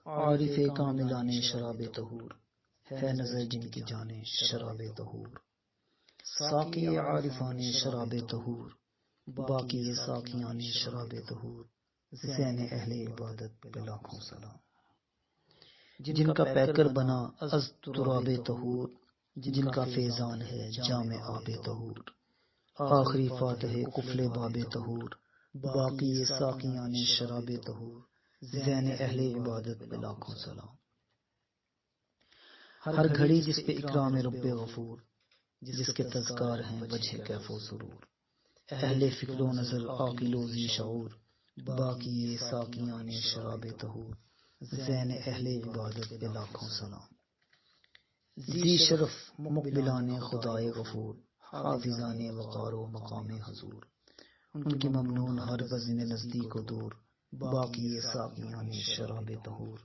عارف کاملان شراب طہور، ہے نظر جن کی جانیں شراب طہور، ساقی عارفان شراب طہور، باقی ساقیان شراب طہور، زین اہل عبادت پہ لاکھوں سلام، جن کا پیکر بنا از تراب طہور، جن کا فیضان ہے جام آب طہور، آخری فاتح قفل باب طہور، باقی ساقیان شراب طہور، زین اہل عبادت پہ لاکھوں سلام۔ ہر گھڑی جس پہ اکرام رب غفور، جس کے تذکار ہیں وجہ کیف و سرور، اہل فکر و نظر عاقل و ذی شعور، باقی ساقیان شراب طہور، زین اہل عبادت پہ لاکھوں سلام۔ ذی شرف مقبلان خدائے غفور، حافظان وقار و مقام حضور، ان کی ممنون ہر وزن نزدیک و دور، باقی ساقیان شراب طہور،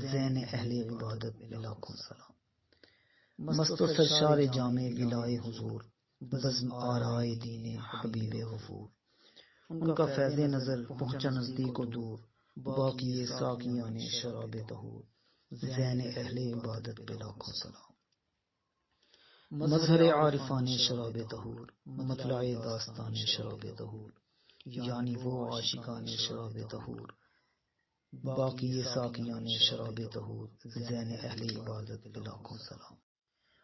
زین اہل عبادت پہ لاکھوں سلام۔ مست و سرشار جامع گلائے حضور، بزم آرائے دین حبیب غفور، ان کا فیض نظر پہنچا نزدیک و دور، باقی ساقیان شراب طہور، زین اہل عبادت پہ لاکھوں سلام۔ مظہر عارفان شراب طہور، مطلع داستان شراب طہور، یعنی وہ عاشقان شراب طہور، باقی ساقیان شراب طہور، زین اہل عبادت پہ لاکھوں سلام۔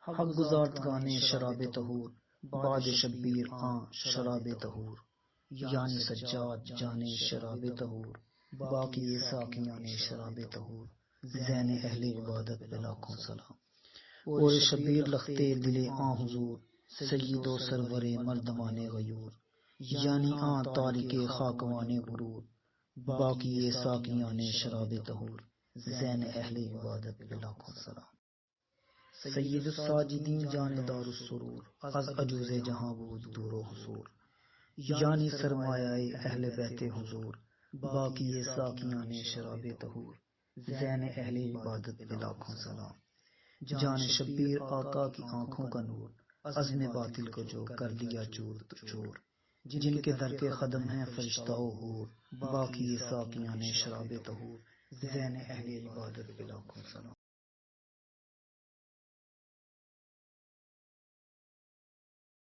حق گزارتگان شراب طہور، بعد شبیر آن شراب طہور، یعنی سجاد جان شراب طہور، باقی ساقیان شراب طہور، زین اہل عبادت پہ لاکھوں سلام۔ اور شبیر لختے دل آن حضور، سید و سرور مردمان غیور، یعنی آن تارک خاکوان غرور، باقی ساقیان شراب طہور، زین اہل عبادت پہ لاکھوں سلام۔ سید الساجدین جاندار السرور، از عجوز جہاں بود دور و حصور، یعنی سرمایہ اہل بیت حضور، باقی ساقیان شراب طہور، زین اہل عبادت پہ لاکھوں سلام۔ جان شبیر آقا کی آنکھوں کا نور، عزم باطل کو جو کر دیا چور چور، جن کے در کے قدم ہیں فرشتہ و حور، باقی ساقیان شراب طہور، زین اہل عبادت پہ لاکھوں سلام۔